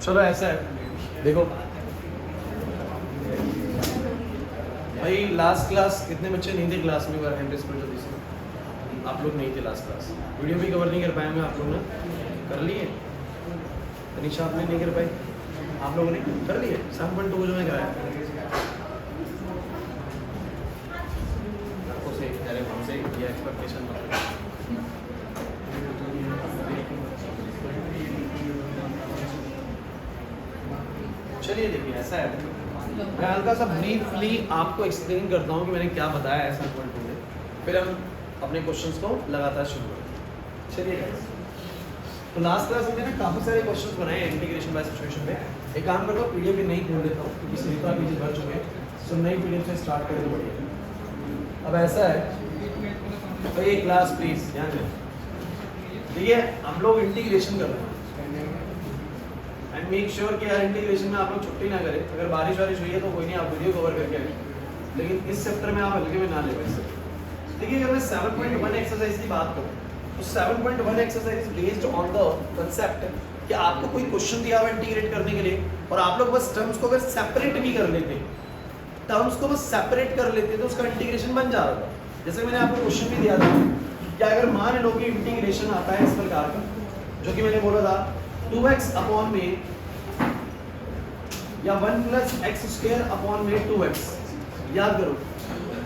चलो ऐसा है, देखो भाई लास्ट क्लास कितने बच्चे नहीं थे क्लास में, आप लोग नहीं थे लास्ट क्लास, वीडियो भी कवर नहीं कर पाए मैं, आप लोग ने कर लिए, तनिषा आपने नहीं कर पाई, आप लोगों ने कर लिए 7.2 जो मैं कराया आपको से डायरेक्ट हमसे ये एक्सपेक्टेशन मत। चलिए देखिए ऐसा है, मैं हल्का सा ब्रीफली आपको एक्सप्लेन करता हूँ कि मैंने क्या बताया है 7.2 में, फिर हम अपने क्वेश्चंस को लगातार शुरू करें। चलिए तो लास्ट क्लास में ना काफ़ी सारे क्वेश्चंस बनाए हैं इंटीग्रेशन बाय सब्स्टिट्यूशन में। एक काम करता हूँ, पीडीएफ भी नहीं खोल देता हूँ क्योंकि सिर्फ पेज भर चुके हैं, तो नई पीडीएफ से स्टार्ट करें तो बढ़िया। अब ऐसा है तो ये क्लास प्लीज ध्यान दें, देखिए हम लोग इंटीग्रेशन कर रहे हैं एंड मेक श्योर कि यार इंटीग्रेशन में आप लोग छुट्टी ना करें। अगर बारिश वारिश हुई है तो कोई नहीं, आप वीडियो कवर करके आए, लेकिन इस चैप्टर में आप हल्के में ना ले वैसे। देखिए अगर मैं 7.1 एक्सरसाइज की बात करूँ तो 7.1 exercise based on the concept कि आपको कोई क्वेश्चन दिया हुआ इंटीग्रेट करने के लिए और आप लोग बस टर्म्स को अगर सेपरेट भी कर लेते, टर्म्स को बस सेपरेट कर लेते तो उसका इंटीग्रेशन बन जा रहा था। जैसे मैंने आपको क्वेश्चन भी दिया था कि अगर मान लो कि इंटीग्रेशन आता है इस प्रकार का, जो कि मैंने बोला था 2x अपॉन में या 1 प्लस एक्स स्क्वायर अपॉन में 2x, याद करो।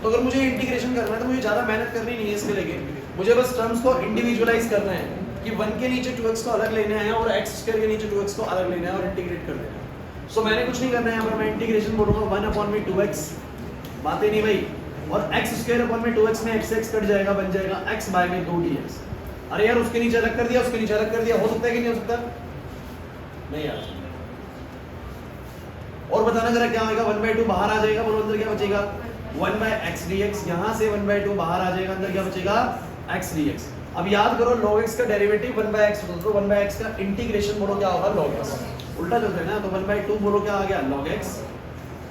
तो अगर मुझे इंटीग्रेशन करना है तो मुझे ज़्यादा मेहनत करनी नहीं है इसके लिए, मुझे बस टर्म्स को इंडिविजुअलाइज करना है कि 1 के नीचे 2x को अलग लेना है और x स्क्वायर के नीचे 2x को अलग लेना है और इंटीग्रेट कर देना है। सो मैंने कुछ नहीं करना है, अगर मैं इंटीग्रेशन बोलूँगा 1 अपॉन में 2x, बातें नहीं भाई, और x स्क्वायर अपॉन में 2x में x कट जाएगा, बन जाएगा x बाय में 2dx। अरे यार उसके नीचे अलग कर दिया, उसके नीचे अलग कर दिया, हो सकता है कि नहीं हो सकता? नहीं यार। और बताना जरा क्या होगा, 1/2 बाहर आ जाएगा, बोलो अंदर क्या बचेगा 1/x dx, यहाँ से 1/2 बाहर आ जाएगा, अंदर क्या बचेगा x dx। अब याद करो log x का डेरिवेटिव 1/x होता है, तो 1/x का इंटीग्रेशन बोलो क्या होगा log x, उल्टा चलता है ना, तो 1/2 बोलो क्या आ गया log x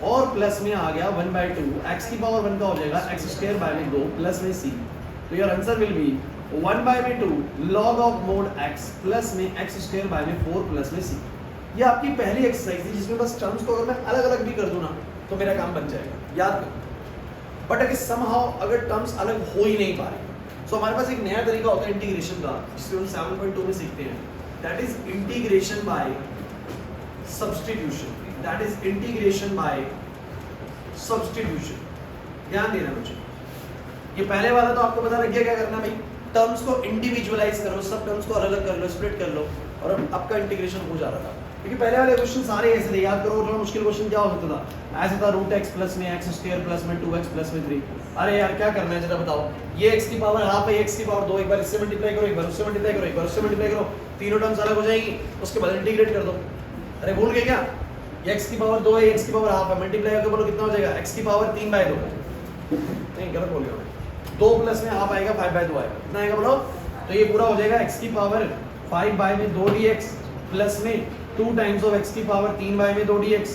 और प्लस में आ गया 1/2 x की पावर 1 का हो जाएगा x स्क्वायर बाय में 2 प्लस में c। तो your answer will be 1/2 log of mode x plus में x स्क्वायर बाय में 4 प्लस में c। ये आपकी पहली एक्सरसाइज थी जिसमें बस टर्म्स को अगर मैं अलग अलग भी कर दूं ना तो मेरा काम बन जाएगा, याद करो। बट अगर समहाउ अगर टर्म्स अलग हो ही नहीं पा रहे, सो हमारे पास एक नया तरीका होता है इंटीग्रेशन का, जिसको हम 7.2 में सीखते हैं, that is integration by substitution. That is integration by substitution. ध्यान देना मुझे, ये पहले वाला तो आपको पता लग गया क्या करना भाई, टर्म्स को इंडिविजुअलाइज करो, सब टर्म्स को अलग अलग कर लो, स्प्लिट कर लो, और अब आपका इंटीग्रेशन हो जा रहा था। क्योंकि पहले वाले क्वेश्चन सारे ऐसे थे, याद करो। थोड़ा मुश्किल क्वेश्चन क्या हो सकता था, ऐसे था √x प्लस में x स्क्वायर प्लस में 2x प्लस में 3। अरे यार क्या करना है जरा बताओ, ये x की पावर हाफ है, x की पावर 2, एक बार इससे मल्टीप्लाई करो, एक बार उससे मल्टीप्लाई करो, एक बार उससे मल्टीप्लाई करो, तीनों टर्म्स अलग हो जाएंगी, उसके बाद इंटीग्रेट कर दो। अरे भूल गए क्या, x की पावर 2 है, x की पावर हाफ है, मल्टीप्लाई करके बोलो कितना हो जाएगा, x की पावर 3/2। नहीं गलत बोल गया, 2 प्लस में हाफ आएगा 5/2 आएगा, कितना आएगा बोलो। तो ये पूरा हो जाएगा x की पावर 5/2 dx प्लस में 2 टाइम्स ऑफ x की पावर 3/2 dx,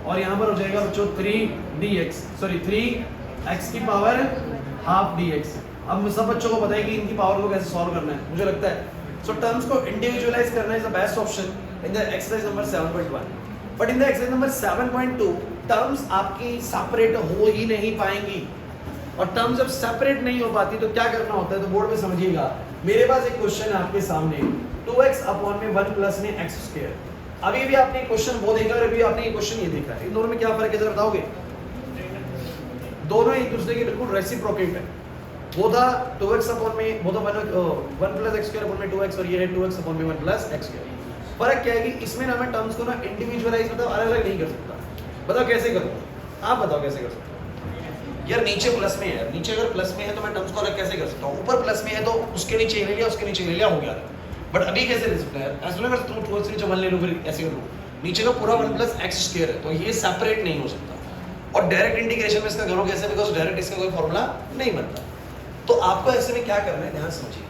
और यहाँ पर हो जाएगा बच्चों 3 3x की पावर हाफ dx। अब सब बच्चों को पता है कि इनकी पावर को कैसे सॉल्व करना है, मुझे लगता है। सो टर्म्स को इंडिविजुअलाइज करना is the best option in the exercise number 7.1। But in the exercise number 7.2 terms आपकी सेपरेट हो ही नहीं पाएंगी, और टर्म्स जब सेपरेट नहीं हो पाती तो क्या करना होता है, तो बोर्ड पे समझिएगा। मेरे पास एक क्वेश्चन है आपके सामने, 2x अपॉन में 1 प्लस में x स्क्वायर। अभी भी आपने क्वेश्चन वो देखा और अभी आपने ये क्वेश्चन ये देखा है, इन दोनों में क्या फर्क है जरा बताओगे? दोनों एक दूसरे के बिल्कुल रेसिप्रोकेट है। वो था 2x अपॉन में, वो था 1 प्लस x स्क्वायर अपॉन में 2x, और ये है 2x अपॉन में 1 प्लस x स्क्वायर। फर्क क्या है कि इसमें ना मैं टर्म्स को ना इंडिविजुअलाइज मतलब अलग अलग नहीं कर सकता। बताओ कैसे करूँ, आप बताओ कैसे कर सकते हो? यार नीचे प्लस में है, नीचे अगर प्लस में है तो मैं टर्म्स को अलग कैसे कर सकता हूँ, ऊपर प्लस में है तो उसके नीचे ले लिया, उसके नीचे ले लिया, हो गया। बट अभी कैसे ले सकते हैं, ऐसे नहीं कर सकता हूँ 2x नीचे 1 ले लूँ फिर ऐसे कर लूँ, नीचे का पूरा 1 प्लस x स्क्वायर है, तो ये सेपरेट नहीं हो सकता। और डायरेक्ट इंटीग्रेशन में इसका करो कैसे, बिकॉज डायरेक्ट इसका कोई फॉर्मूला नहीं बनता। तो आपको ऐसे में क्या करना है, ध्यान समझिए।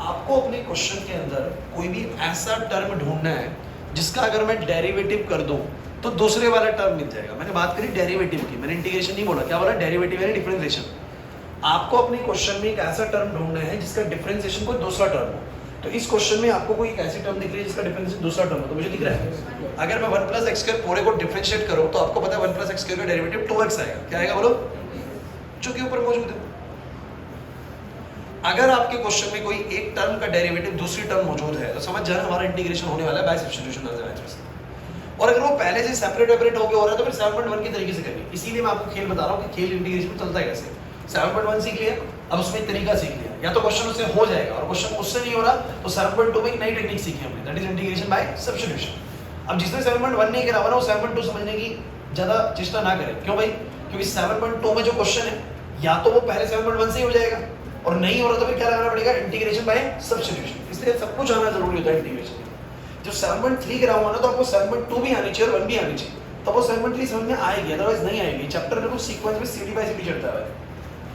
आपको अपने क्वेश्चन के अंदर कोई भी ऐसा टर्म ढूंढना है जिसका अगर मैं डेरिवेटिव कर दूं तो दूसरे वाला टर्म मिल जाएगा। मैंने बात करी डेरिवेटिव की, मैंने इंटीग्रेशन नहीं बोला, क्या बोला, डेरिवेटिव यानी डिफरेंशिएशन। आपको अपने क्वेश्चन में एक ऐसा टर्म ढूंढना है जिसका डिफरेंशिएशन कोई दूसरा टर्म हो। तो इस क्वेश्चन में आपको कोई एक ऐसी टर्म दिख रही है जिसका डिफरेंशिएशन दूसरा टर्म है, तो मुझे दिख रहा है अगर मैं 1 प्लस एक्स स्क्वायर पूरे को डिफरेंशिएट करूं तो आपको पता है 1 प्लस एक्स स्क्वायर का डेरिवेटिव 2x आएगा। क्या आएगा बोलो? जो कि ऊपर मौजूद है। अगर आपके क्वेश्चन में कोई एक टर्म का डेरिवेटिव दूसरी टर्म मौजूद है तो समझ जाना हमारा इंटीग्रेशन होने वाला है by substitution of the matrix. और अगर वो पहले से सेपरेट हो गया हो रहा है तो फिर 7.1 के तरीके से करिए। इसीलिए मैं आपको खेल बता रहा हूं कि खेल इंटीग्रेशन चलता है कैसे। 7.1 सीख लिया, अब उसमें एक तरीका सीख लिया, या तो क्वेश्चन उससे हो जाएगा और क्वेश्चन उससे नहीं हो रहा तो 7.2 में एक नई टेक्निक सीखी हमने, that is integration by substitution. अब जिसने 7.1 नहीं करा हुआ ना वो 7.2 समझने की ज्यादा चेष्टा ना करे। क्यों भाई? क्योंकि 7.2 में जो क्वेश्चन है या तो वो पहले 7.1 से ही हो जाएगा और नहीं हो रहा तो फिर क्या लगाना पड़ेगा? Integration by substitution. इसलिए सब कुछ आना जरूरी होता है इंटीग्रेशन में। जब 7.3 करा हुआ ना तो आपको 7.2 भी आनी चाहिए और 1 भी आनी चाहिए, तब वो 7.3 समझ में आएगी, अदरवाइज नहीं आएगी। चैप्टर में कुछ सीक्वेंस में सीडी बाय सीडी चलता है।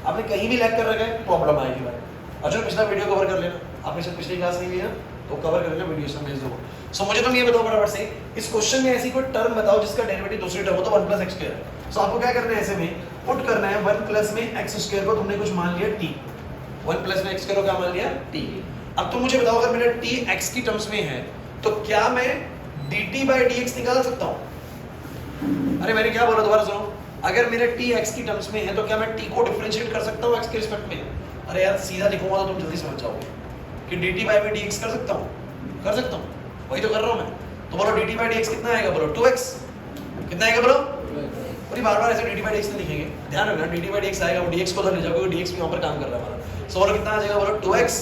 आपने कहीं भी लैग कर रखा है प्रॉब्लम आएगी भाई। अच्छा पिछला वीडियो कवर कर लेना, आपने शायद पिछली क्लास नहीं लिया तो कवर कर लेना, वीडियो से भेज दो। सो मुझे तुम ये बताओ फटाफट से, इस क्वेश्चन में ऐसी कोई टर्म बताओ जिसका डेरिवेटिव दूसरी टर्म हो तो 1 प्लस एक्स स्क्वायर है। सो आपको क्या करना है, ऐसे में पुट करना है 1 प्लस में एक्स स्क्वायर को तुमने कुछ मान लिया t, 1 प्लस में एक्स स्क्वायर को क्या मान लिया t। अब तुम मुझे बताओ अगर मेरा t x की टर्म्स में है तो क्या मैं dt by dx निकाल सकता हूं? अरे मैंने क्या बोला दोबारा सुनो, अगर मेरे t x की टर्म्स में है तो क्या मैं t को डिफरेंशिएट कर सकता हूं x के रिस्पेक्ट में? अरे यार सीधा लिखूंगा तो तुम जल्दी समझ जाओगे कि dt by dx कर सकता हूं, कर सकता हूं, वही तो कर रहा हूं मैं। तो बोलो dt by dx कितना आएगा? बोलो 2x। कितना आएगा बोलो? और बार-बार ऐसे dt by dx नहीं लिखेंगे, ध्यान रखना dt by dx आएगा, वो dx को उधर ले जाओगे, dx भी वहां पर काम कर रहा है हमारा। सो बोलो कितना आ जाएगा? बोलो 2x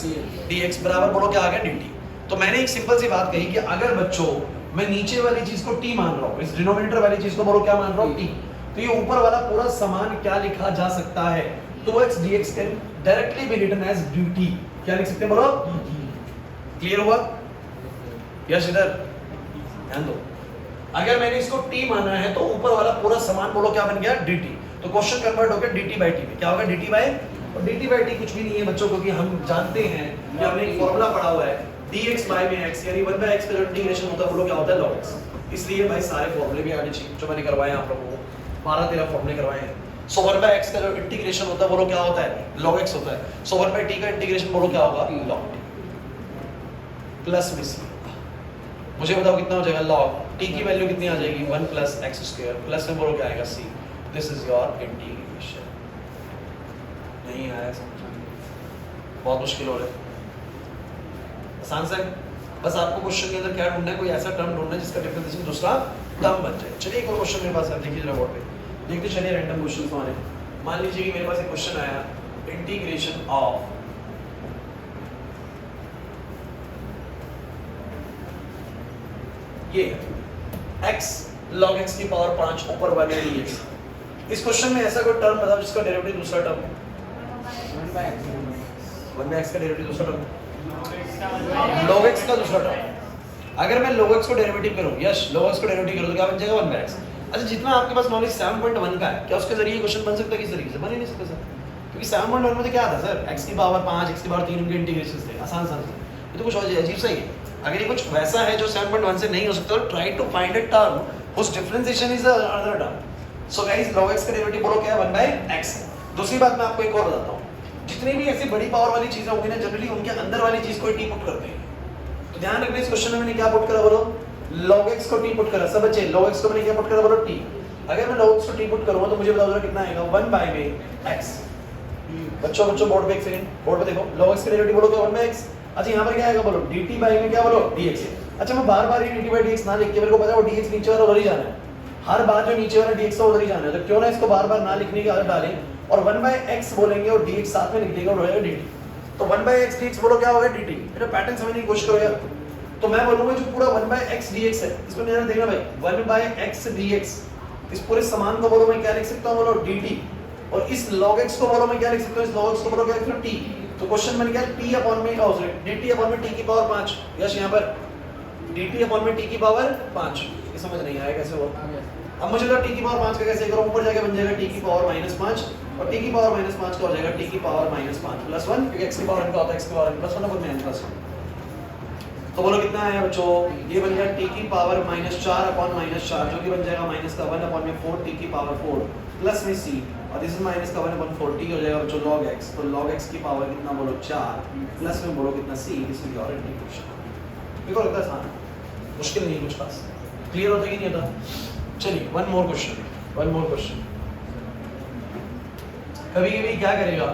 dx बराबर बोलो क्या आ गया dt। तो मैंने एक सिंपल सी बात कही कि अगर बच्चों मैं नीचे वाली चीज को t मान रहा हूं, इस डिनोमिनेटर वाली चीज को बोलो क्या मान रहा हूं t, तो ये ऊपर वाला पूरा समान क्या लिखा जा सकता है? 2x dx can directly be written as dt। क्या लिख सकते हैं बोलो? क्लियर हुआ? यस इधर ध्यान दो। अगर मैंने इसको t माना है तो ऊपर वाला पूरा समान बोलो क्या बन गया? dt। तो क्वेश्चन कन्वर्ट हो गया dt by t में। क्या होगा? dt by, और dt by t कुछ भी नहीं है बच्चों, क्योंकि हम जानते हैं कि हमने एक फॉर्मूला पढ़ा हुआ है dx by में x, यानी 1 by x का जो इंटीग्रेशन होता है वो क्या होता है? log x। इसलिए भाई सारे फॉर्मूले भी आने चाहिए जो मैंने करवाए हैं आप लोगों को, 12-13 फॉर्मूले करवाए हैं। सो 1 by x का जो इंटीग्रेशन होता है वो क्या होता है? log x होता है। सो 1 by t का इंटीग्रेशन बोलो क्या होगा? log t प्लस में c। मुझे बताओ कितना हो जाएगा? log t की वैल्यू कितनी आ जाएगी? 1 प्लस x स्क्वायर प्लस में बोलो क्या आएगा? c। This is your integration. नहीं आया समझ? बहुत मुश्किल हो रहा है, आसान सा है। बस आपको क्वेश्चन के अंदर क्या ढूंढना है? कोई ऐसा टर्म ढूंढना है जिसका डिफरेंशिएशन दूसरा टर्म बन जाए। चलिए एक और क्वेश्चन मेरे पास है, देखिए जरा बोर्ड पे देखते चलिए रैंडम क्वेश्चंस हमारे। मान लीजिए कि मेरे पास एक क्वेश्चन आया, इंटीग्रेशन ऑफ ये x log x की पावर 5 ऊपर 1 dx। इस क्वेश्चन में ऐसा कोई टर्म बताओ जिसका डेरिवेटिव दूसरा टर्म 1 by x का डेरिवेटिव दूसरा टर्म log x का दूसरा टर्म। अगर मैं log x को डेरिवेटिव करूं, यस log x को डेरिवेटिव करूं तो क्या बन जाएगा? 1 by x। अच्छा जितना आपके पास नॉलेज 7.1 का है, क्या उसके जरिए क्वेश्चन बन सकता है? किस तरीके से? बन ही नहीं सकता सर, क्योंकि 7.1 में तो क्या था सर? x की पावर 5 x की पावर 3 के इंटीग्रेशंस थे, आसान सा। ये तो कुछ और अजीब सा ही है। अगर ये कुछ वैसा है जो 7.1 से नहीं हो सकता तो try to find a term whose differentiation is another term. So guys log x का डेरिवेटिव बोलो क्या है? 1 by x। दूसरी बात मैं आपको एक और बताता हूँ, जितनी भी ऐसी बड़ी पावर वाली चीजें होंगी ना जनरली उनके अंदर वाली चीज को t पुट करते हैं। तो ध्यान रखना इस क्वेश्चन में मैंने क्या पुट करा बोलो? log x को t पुट करा। सब बच्चे log x को मैंने क्या पुट करा बोलो? t। अगर मैं log x को t पुट करूंगा तो मुझे बताओ जरा कितना आएगा? 1 by में x। बच्चों बोर्ड पे एक सेकंड, बोर्ड पे देखो, log x का डेरिवेटिव बोलो क्या? 1 by x। अच्छा यहाँ पर क्या आएगा बोलो? dt by में क्या बोलो? dx। अच्छा मैं बार-बार ये dt by dx ना लिख के, मेरे को पता है वो dx नीचे वाला उधर ही जाना है, हर बार जो नीचे वाला dx है उधर ही जाना है, तो क्यों ना इसको बार-बार ना लिखने की आदत डालें और 1 by x बोलेंगे और dx साथ में लिख देंगे और हो जाएगा dt। तो 1 by x dx बोलो क्या होगा? dt। मेरा पैटर्न समझने की कोशिश करो यार। तो मैं बोलूंगा जो पूरा 1 by x dx है इसको ध्यान देखना भाई, 1 by x dx, इस पूरे समान को बोलो मैं क्या लिख सकता हूँ? बोलो dt। और इस log x को बोलो मैं क्या लिख सकता हूँ? इस log x को बोलो क्या लिख सकता हूँ? t। तो क्वेश्चन बन गया t अपॉन में का सॉरी dt अपॉन में t की पावर 5। यस यहाँ पर dt अपॉन में t की पावर 5। ये समझ नहीं आया कैसे हुआ? अब मुझे तो t की पावर 5 का कैसे करूं? ऊपर जाके बन जाएगा t की पावर -5 और t की पावर -5 का हो जाएगा t की पावर -5 + 1, क्योंकि x की पावर इनका होता है x की पावर +1 और -1। तो बोलो कितना आया बच्चों, ये बन गया टी की पावर -4 अपॉन -4 जो कि बन जाएगा माइनस का 1 अपॉन में 4 टी की पावर 4 प्लस में सी और दिस इज माइनस का 1 अपॉन 4 टी हो जाएगा बच्चों log x। तो log x की पावर कितना बोलो 4 प्लस में बोलो कितना c। This is your integration. देखो लगता है आसान, मुश्किल नहीं कुछ खास। क्लियर होता है कि नहीं होता? चलिए वन मोर क्वेश्चन। कभी कभी क्या करेगा,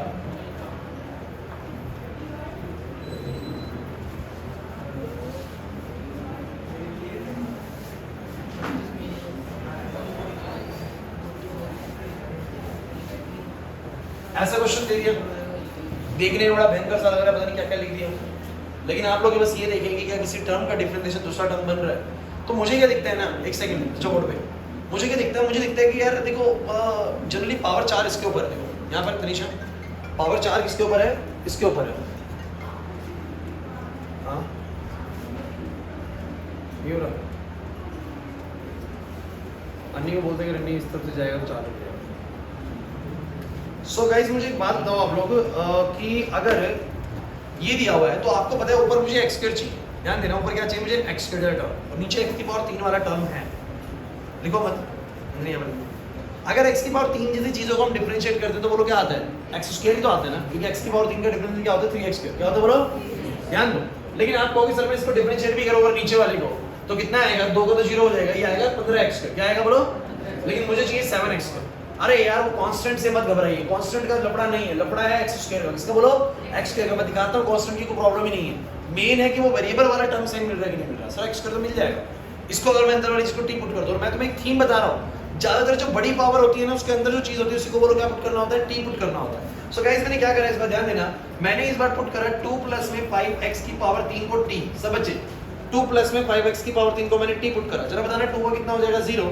ऐसा क्वेश्चन दे दिया, देखने में बड़ा भयंकर सा लग रहा है, पता नहीं क्या क्या लिख दिया, लेकिन आप लोग बस ये देखेंगे कि किसी टर्म का डिफरेंशिएशन दूसरा टर्म बन रहा है तो मुझे क्या दिखता है ना, एक सेकंड चौकोट पे मुझे क्या दिखता है, मुझे दिखता है कि यार देखो जनरली पावर 4 इसके ऊपर है। देखो यहाँ पर तनीषा पावर 4 किसके ऊपर है, इसके ऊपर है। हाँ ये हो रहा अन्नी को बोलते हैं कि रन्नी इस तरफ से जाएगा तो 4 हो जाएगा। सो गाइज मुझे एक बात बताओ आप लोग कि अगर ये दिया हुआ है तो आपको पता है ऊपर मुझे x स्क्वायर चाहिए, ध्यान देना ऊपर क्या चाहिए मुझे x स्क्वायर टर्म और नीचे x की पावर 3 वाला टर्म है। लिखो मत नहीं है। अगर x की पावर 3 जैसी चीजों को हम डिफरेंशिएट करते हैं तो बोलो क्या आता है, x स्क्वायर ही तो आता है ना, क्योंकि x की पावर 3 का डिफरेंशियल क्या होता है 3x स्क्वायर। क्या होता है बोलो, ध्यान दो। लेकिन आप कहोगे सर मैं इसको डिफरेंशिएट भी करूंगा नीचे वाले को तो कितना आएगा, 2 को तो 0 हो जाएगा, ये आएगा 15x स्क्वायर। क्या आएगा बोलो, लेकिन मुझे चाहिए 7x स्क्वायर। अरे यार वो कांस्टेंट से मत घबराइए, कांस्टेंट का लफड़ा नहीं है, लफड़ा है x स्क्वायर का। किसका बोलो, x स्क्वायर का। मैं दिखाता हूं कांस्टेंट की कोई प्रॉब्लम ही नहीं है, मेन है कि वो वेरिएबल वाला टर्म सेम मिल रहा है कि नहीं मिल रहा। सर x स्क्वायर तो मिल जाएगा, इसको अगर मैं अंदर वाली इसको टी पुट कर दूं। मैं तुम्हें एक थीम बता रहा हूं, ज्यादातर जो बड़ी पावर होती है ना उसके अंदर जो चीज होती है उसी को बोलो क्या पुट करना होता है, टी पुट करना होता है। सो गाइस मैंने क्या करा इस बार ध्यान देना, मैंने इस बार पुट करा 2 प्लस में 5x की पावर 3 को t। सब बच्चे 2 प्लस में 5x की पावर 3 को मैंने t पुट करा। जरा बताना 2 का कितना हो जाएगा 0,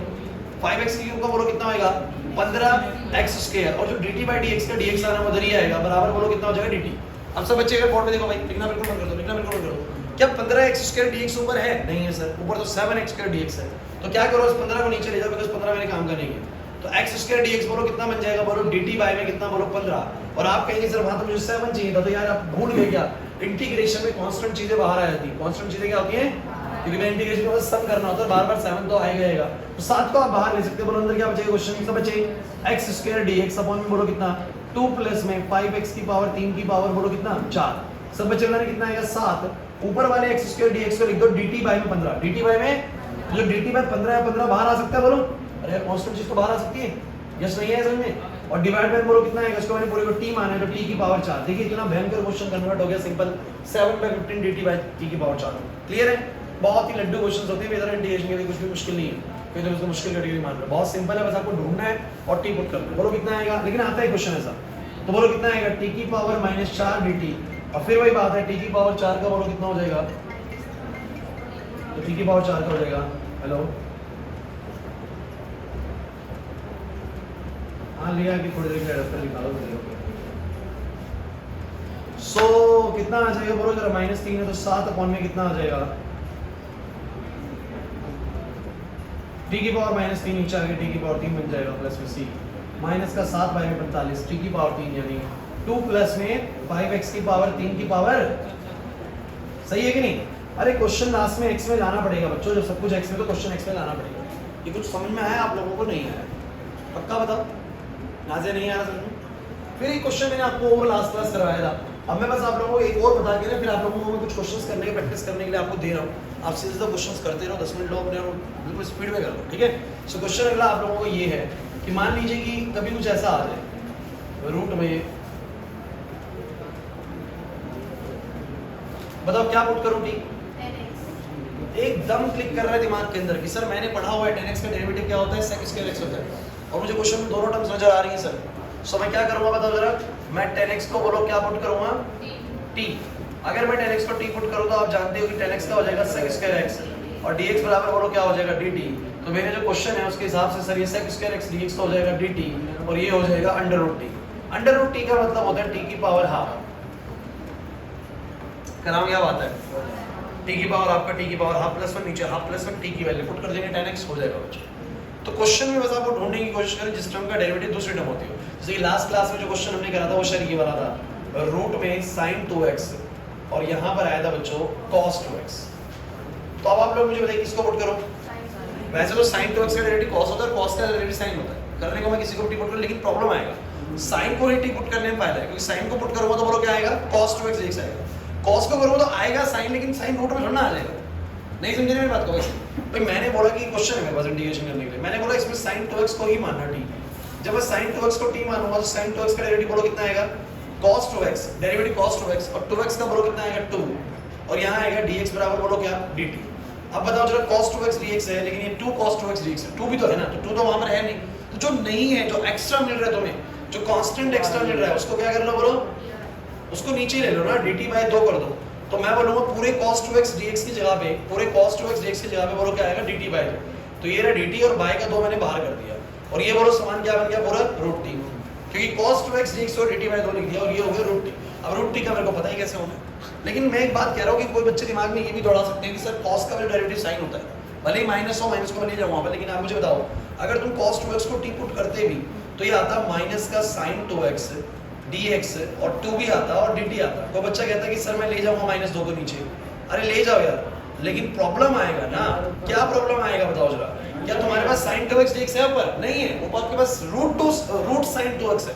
5x की क्यूब का बोलो कितना होएगा 15x स्क्वायर और जो dt by dx का dx आना उधर ही आएगा, बराबर बोलो कितना हो जाएगा dt। अब सब बच्चे अगर बोर्ड में देखो भाई, लिखना बिल्कुल बंद कर दो, लिखना बिल्कुल बंद करो। क्या 15x स्क्वायर dx ऊपर है? नहीं है सर, ऊपर तो 7x स्क्वायर dx है। तो क्या करो इस 15 को नीचे ले जाओ, बिकॉज़ 15 मैंने काम का नहीं है। तो x स्क्वायर dx बोलो कितना बन जाएगा, बोलो dt by में कितना बोलो 15। और आप कहेंगे सर वहां तो मुझे 7 चाहिए था, तो यार आप भूल गए क्या, इंटीग्रेशन में कांस्टेंट चीजें बाहर आ जाती है। कांस्टेंट चीजें क्या होती हैं, क्योंकि मैं इंटीग्रेशन में बस सम करना होता है, बार-बार 7 तो आएगा आएगा, तो 7 को आप बाहर ले सकते हो। बोलो अंदर क्या बचेगा, क्वेश्चन सब बचे x स्क्वायर dx अपॉन में बोलो कितना 2 प्लस में 5x की पावर 3 की पावर बोलो कितना 4। सब बचे वाला कितना आएगा 7। ऊपर वाले x स्क्वायर dx को लिख दो dt by में 15। dt by में जो dt by 15 है 15 बाहर आ सकता है बोलो, अरे यार कांस्टेंट चीज तो बाहर आ सकती है, यस नहीं है समझ में। और डिवाइड बाय बोलो कितना आएगा, इसको मैंने पूरे को t माना है तो t की पावर 4। देखिए इतना भयंकर क्वेश्चन कन्वर्ट हो गया सिंपल 7/15 dt by t की पावर 4। क्लियर है, बहुत ही लड्डू क्वेश्चंस होते हैं इधर इंटीग्रेशन के लिए, कुछ भी मुश्किल नहीं है, कोई तो उसको मुश्किल कैटेगरी मान लो। बहुत सिंपल है, बस आपको ढूंढना है और t पुट करना है। बोलो कितना आएगा, लेकिन आता है क्वेश्चन ऐसा, तो बोलो कितना आएगा t की पावर -4 dt। और फिर वही बात है t की पावर 4 का बोलो कितना हो जाएगा, तो t की पावर 4 का हो जाएगा, हेलो हाँ लिया कि थोड़ी देर के एडप्टर निकालो तो। सो कितना आ जाएगा बोलो जरा, -3 है तो 7 अपॉन में कितना आ जाएगा, t की पावर -3 नीचे आगे t की पावर 3 बन जाएगा प्लस में c माइनस का 7 बाई में 45 t की पावर 3 यानी 2 प्लस में 5x की पावर 3 की पावर। सही है कि नहीं। अरे क्वेश्चन लास्ट में x में लाना पड़ेगा बच्चों, जब सब कुछ x में तो क्वेश्चन x में लाना पड़ेगा। ये कुछ समझ में आया आप लोगों को, नहीं आया पक्का बताओ, नाज़े नहीं आया समझ में। फिर ये क्वेश्चन मैंने आपको ओवर लास्ट क्लास करवाया था, अब मैं बस आप लोगों को एक और बता के ना फिर आप लोगों को मैं कुछ क्वेश्चंस करने की प्रैक्टिस करने के लिए आपको दे रहा हूँ। आप सीधे सीधे क्वेश्चंस करते रहो, 10 मिनट लो अपने बिल्कुल स्पीड में कर लो, ठीक है। सो क्वेश्चन अगला आप लोगों को ये है कि मान लीजिए कि कभी कुछ ऐसा आ जाए रूट में, बताओ क्या पुट करूँ, ठीक एकदम क्लिक कर रहा है दिमाग के अंदर कि सर मैंने पढ़ा हुआ है 10x का डेरिवेटिव क्या होता है, sec स्क्वायर x होता है, और मुझे क्वेश्चन में दोनों टर्म्स नजर आ रही हैं सर। सो मैं क्या करूंगा बताओ जरा, मैं 10x को बोलो क्या पुट करूंगा t। अगर मैं 10x को t पुट करूं तो आप जानते हो कि 10x का हो जाएगा sec स्क्वायर x और dx बराबर बोलो क्या हो जाएगा dt। तो मेरे जो क्वेश्चन है उसके हिसाब से सर ये sec स्क्वायर x dx का हो जाएगा dt और ये हो जाएगा under root t। Under root t का मतलब होता है t की पावर हाफ। कराऊं क्या बात है, t की पावर आपका t की पावर हाफ प्लस 1 नीचे हाफ प्लस 1 t की वैल्यू पुट कर देंगे 10x हो जाएगा बच्चों। तो क्वेश्चन में बस आपको ढूंढने की कोशिश करें जिस टर्म का डेरिवेटिव दूसरी टर्म होती हो। जैसे कि लास्ट क्लास में जो क्वेश्चन हमने करा था वो शायद ये वाला था, रूट में sin 2x और यहाँ पर आया था बच्चों cos 2x। तो अब आप लोग मुझे बताइए किसको पुट करो। वैसे तो sin 2x का डेरिवेटिव cos होता है और cos का डेरिवेटिव sin होता है, करने को मैं किसी को भी पुट करूं, लेकिन प्रॉब्लम आएगा sin को ही टी पुट करने में फायदा है, क्योंकि sin को पुट करूंगा तो बोलो क्या आएगा cos 2x dx आएगा, cos को करूंगा तो आएगा sin, लेकिन sin रूट में थोड़ा आ जाएगा। नहीं समझे मेरी बात को वैसे भाई, मैंने बोला कि क्वेश्चन है मेरे पास इंटीग्रेशन करने के लिए, मैंने बोला इसमें sin 2x को ही मानना t, जब मैं sin 2x को t मानूंगा तो sin 2x का डेरिवेटिव बोलो कितना आएगा cos 2x, derivative cos 2x, और 2x का बोलो कितना आएगा 2, और यहाँ आएगा dx बराबर बोलो क्या dt। अब बताओ जरा cos 2x dx है, लेकिन ये 2 cos 2x dx है, 2 भी तो है ना, तो 2 तो वहां पर है नहीं, तो जो नहीं है, जो एक्स्ट्रा मिल रहा है तुम्हें, जो कांस्टेंट एक्स्ट्रा मिल रहा है, उसको क्या कर लो बोलो, उसको नीचे ले लो ना, dt बाय 2 कर दो, तो मैं बोलूंगा पूरे cos 2x dx की जगह पे, पूरे cos 2x dx की जगह पे बोलो क्या आएगा dt बाय 2, तो ये रहा dt और बाय का 2 मैंने बाहर कर दिया, और ये बोलो समान क्या बन गया पूरा रूट टी, क्योंकि cos 2x dx को dt बाय 2 लिख दिया, और ये हो गया रूट टी। अब रूट टी का मेरे को पता ही कैसे होना, लेकिन मैं एक बात कह रहा हूँ कि कोई बच्चे दिमाग में ये भी दौड़ा सकते हैं कि सर cos का भी डेरिवेटिव sin होता है, भले ही माइनस हो, माइनस को मैं नहीं जाऊंगा वहां पे, लेकिन आप मुझे बताओ अगर तुम cos 2x को t पुट करते भी तो ये आता माइनस का sin 2x dx और 2 भी आता और dt आता। कोई बच्चा कहता है कि सर मैं ले जाऊंगा माइनस 2 को नीचे, अरे ले जाओ यार, लेकिन प्रॉब्लम आएगा ना, क्या प्रॉब्लम आएगा बताओ जरा, क्या तुम्हारे पास sin 2x dx है ऊपर? नहीं है, ऊपर आपके पास रूट sin 2x है,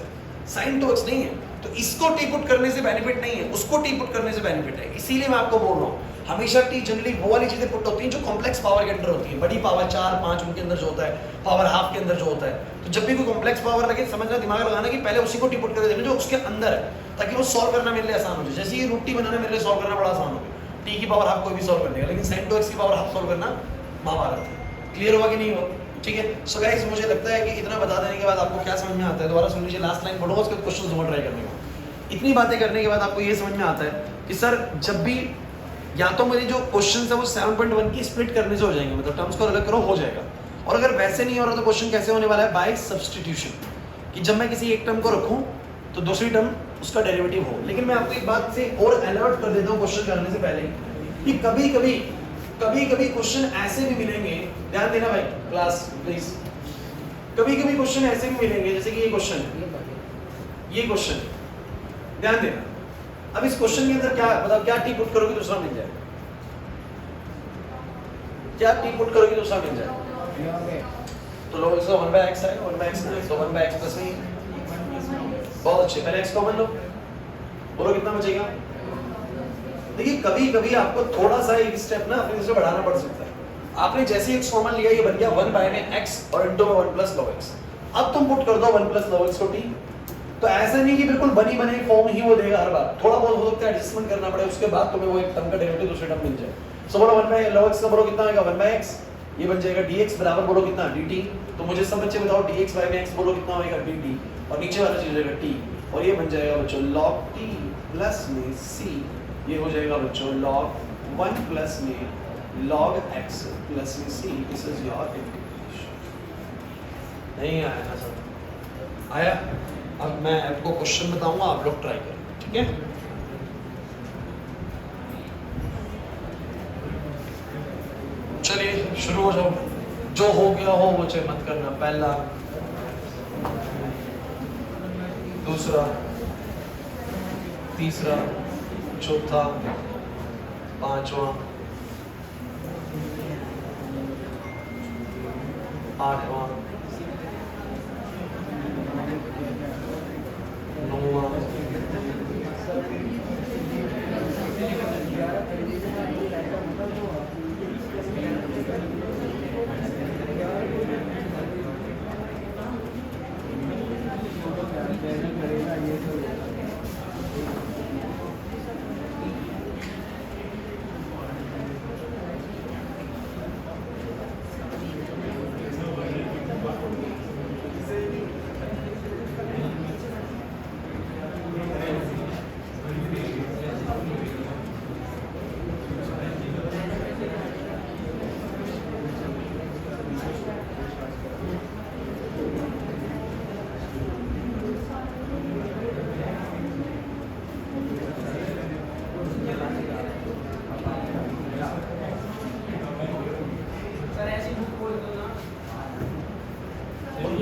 sin 2x नहीं है, तो इसको टी पुट करने से बेनिफिट नहीं है, उसको टी पुट करने से बेनिफिट है। इसीलिए मैं आपको बोल रहा हूँ हमेशा टी जनरली वो वाली चीजें पुट होती हैं जो कॉम्प्लेक्स पावर के अंदर होती है, बड़ी पावर 4 5 उनके अंदर जो होता है, पावर हाफ के अंदर जो होता है, तो जब भी कोई कॉम्प्लेक्स पावर लगे समझना, दिमाग लगाना कि पहले उसी को टी पुट कर देना जो उसके अंदर है, ताकि वो सॉल्व करना मेरे लिए आसान हो जाए। जैसे ये रूट टी बनाना मेरे लिए सॉल्व करना बड़ा आसान हो गया, टी की पावर हाफ कोई भी सॉल्व कर देगा, लेकिन sin 2x की पावर हाफ सॉल्व करना महाभारत है। क्लियर हुआ कि नहीं हुआ? ठीक है, सो गाइस मुझे लगता है कि इतना बता देने के बाद आपको क्या समझ में आता है, दोबारा सुन लीजिए, लास्ट लाइन पढ़ूंगा, उसके क्वेश्चन दोबारा ट्राई करने को। इतनी बातें करने के बाद आपको ये समझ में आता है कि सर जब भी या तो मेरी जो क्वेश्चन है वो 7.1 की स्प्लिट करने से हो जाएंगे, मतलब टर्म्स को अलग करो हो जाएगा, और अगर वैसे नहीं हो रहा तो क्वेश्चन कैसे होने वाला है, बाय सब्स्टिट्यूशन, कि जब मैं किसी एक टर्म को रखूं तो दूसरी टर्म उसका डेरिवेटिव हो। लेकिन मैं आपको एक बात से और अलर्ट कर देता हूँ क्वेश्चन करने से पहले कि कभी कभी क्वेश्चन ऐसे भी मिलेंगे, ध्यान देना भाई क्लास प्लीज, कभी क्वेश्चन ऐसे भी मिलेंगे जैसे कि ये क्वेश्चन ध्यान देना। अब इस क्वेश्चन के अंदर क्या मतलब क्या टी पुट करोगे दूसरा मिल जाए, क्या टी पुट करोगे दूसरा मिल जाए, तो लोग इसका 1/x आएगा, 1/x नहीं तो 1/x प्लस नहीं, बहुत अच्छे, पहले x कॉमन लो, बोलो कितना बचेगा। देखिए कभी आपको थोड़ा सा एक स्टेप ना अपने से बढ़ाना पड़ सकता है। आपने जैसे x कॉमन लिया, ये बन गया 1 में x और इनटू में 1 प्लस log x। अब तुम पुट कर दो 1 प्लस log x को t, तो ऐसा नहीं कि बिल्कुल बनी बने फॉर्म ही वो देगा हर बार, थोड़ा बहुत हो सकता है एडजस्टमेंट करना पड़े, उसके बाद तुम्हें वो एक टर्म का डेरिवेटिव दूसरे टर्म मिल जाए। सो बोलो 1 log x का बोलो कितना आएगा 1/x, ये बन जाएगा dx बराबर बोलो कितना dt, तो मुझे सब बच्चे बताओ dx बाय में x बोलो कितना होएगा dt, और नीचे वाला चीज हो जाएगा t, और ये बन जाएगा बच्चों log t प्लस में c, ये हो जाएगा बच्चों log 1 प्लस में log x प्लस में c। This is your integration. नहीं आया ना सर? आया? अब मैं आपको क्वेश्चन बताऊंगा, आप लोग ट्राई करें, ठीक है? चलिए शुरू हो जाओ, जो हो गया हो मुझे मत करना, पहला दूसरा तीसरा चौथा पांचवा आठवां नौवां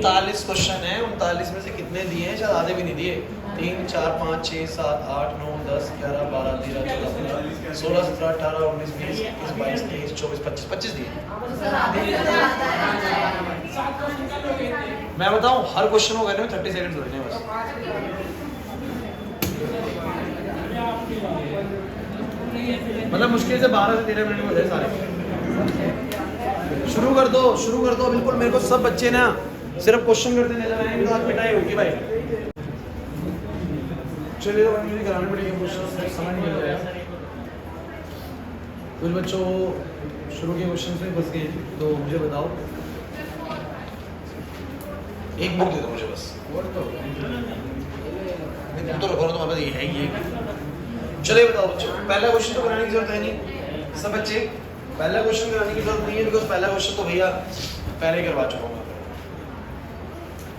39 क्वेश्चन है, 39 में से कितने दिए हैं? शायद आधे भी नहीं दिए। 3 4 5 6 7 8 9 10 11 12 13 14 16 17 18 19 20 21 22 23 24 25 25 दिए। मैं बताऊं, हर क्वेश्चन को करने में 30 सेकंड लगने हैं बस। मतलब मुश्किल से 12 से 13 मिनट में हो जाए सारे। शुरू कर दो, शुरू कर दो बिल्कुल। मेरे को सब बच्चे ना सिर्फ क्वेश्चन करते नजर आए, तो आज पिटाई होगी भाई। चलिए तो मुझे कराने पड़ेगा क्वेश्चन, समझ नहीं आ रहा। कुछ बच्चों शुरू के क्वेश्चन में फंस गए, तो मुझे बताओ। एक बुक दे दो मुझे बस। मैं तो रखो ना, तुम्हारे पास ये है ये। चलिए बताओ बच्चों, पहला क्वेश्चन तो कराने की जरूरत है नहीं सब बच्चे, पहला क्वेश्चन कराने की जरूरत नहीं है, बिकॉज पहला क्वेश्चन तो भैया पहले करवा चुका हूँ।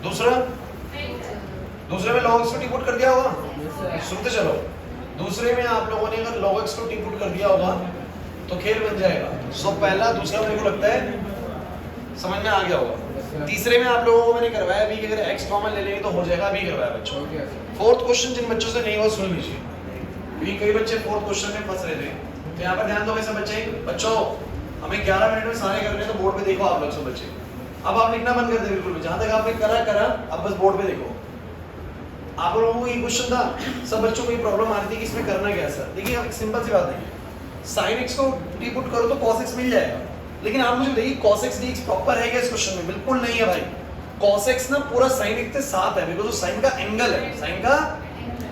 दूसरा, दूसरे में log x को टी पुट कर दिया होगा, सुनते चलो। दूसरे में आप लोगों ने अगर log x को टी पुट कर दिया होगा तो खेल बन जाएगा। सो पहला दूसरा मेरे को लगता है समझ में आ गया होगा। तीसरे में आप लोगों को मैंने करवाया भी, अगर x कॉमन ले लेंगे तो हो जाएगा, भी करवाया बच्चों। फोर्थ क्वेश्चन जिन बच्चों से नहीं हुआ सुन लीजिए, क्योंकि कई बच्चे फोर्थ क्वेश्चन में फंस रहे थे। तो यहाँ पर ध्यान दो सब बच्चे। बच्चों हमें 11 मिनट में सारे करने, तो बोर्ड पे देखो आप लोग सब बच्चे। अब आप लिखना बंद कर दे बिल्कुल भी, जहां तक आपने करा अब बस बोर्ड पे देखो। आप लोगों को ये क्वेश्चन था, सब बच्चों को ये प्रॉब्लम आ रही थी कि इसमें करना क्या है सर। देखिए एक सिंपल सी बात है, sin x को टी पुट करो तो cos x मिल जाएगा। लेकिन आप मुझे बताइए cos x dx प्रॉपर है क्या इस क्वेश्चन में? बिल्कुल नहीं है भाई। cos x ना पूरा sin x के साथ है, बिकॉज़ वो sin का एंगल है, sin का।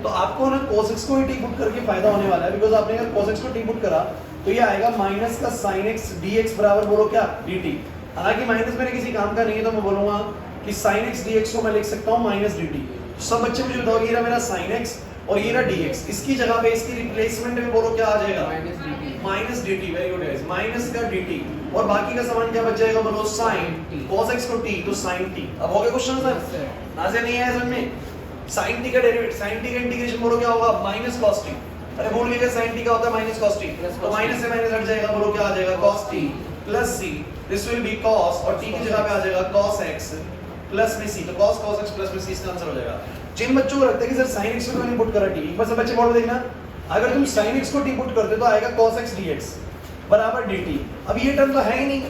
तो आपको ना cos x को ही टी पुट करके फायदा होने वाला है, बिकॉज़ आपने अगर cos x को टी पुट करा तो ये आएगा माइनस का sin x dx बराबर बोलो क्या? dt। हालांकि माइनस मेरे किसी काम का नहीं है, तो मैं बोलूंगा कि sin x dx को मैं लिख सकता हूं माइनस dt। तो सब बच्चे मुझे बताओ, ये रहा मेरा sin x और ये रहा dx, इसकी जगह पे इसकी रिप्लेसमेंट में बोलो क्या आ जाएगा? Minus dt। Very good guys, minus का dt। और बाकी का सामान क्या बच जाएगा बोलो? sin cos x को t तो sin t। अब हो गया क्वेश्चन सर? नाज़े नहीं है समझ में? sin t का डेरिवेटिव, sin t का इंटीग्रेशन बोलो क्या होगा? Minus cos t। अरे भूल गए sin t का होता है माइनस cos t, तो माइनस से माइनस हट जाएगा, बोलो क्या आ जाएगा? cos t plus c। This will be cos, और t की जगह पे आ जाएगा cos x प्लस में c। तो cos x प्लस में c इसका आंसर हो जाएगा। जिन बच्चों को लगता है कि सर sin x को मैंने पुट करा t, एक बार सब बच्चे बोल देखना, अगर तुम sin x को t पुट करते तो आएगा cos x dx बराबर dt। अब ये टर्म तो है ही नहीं,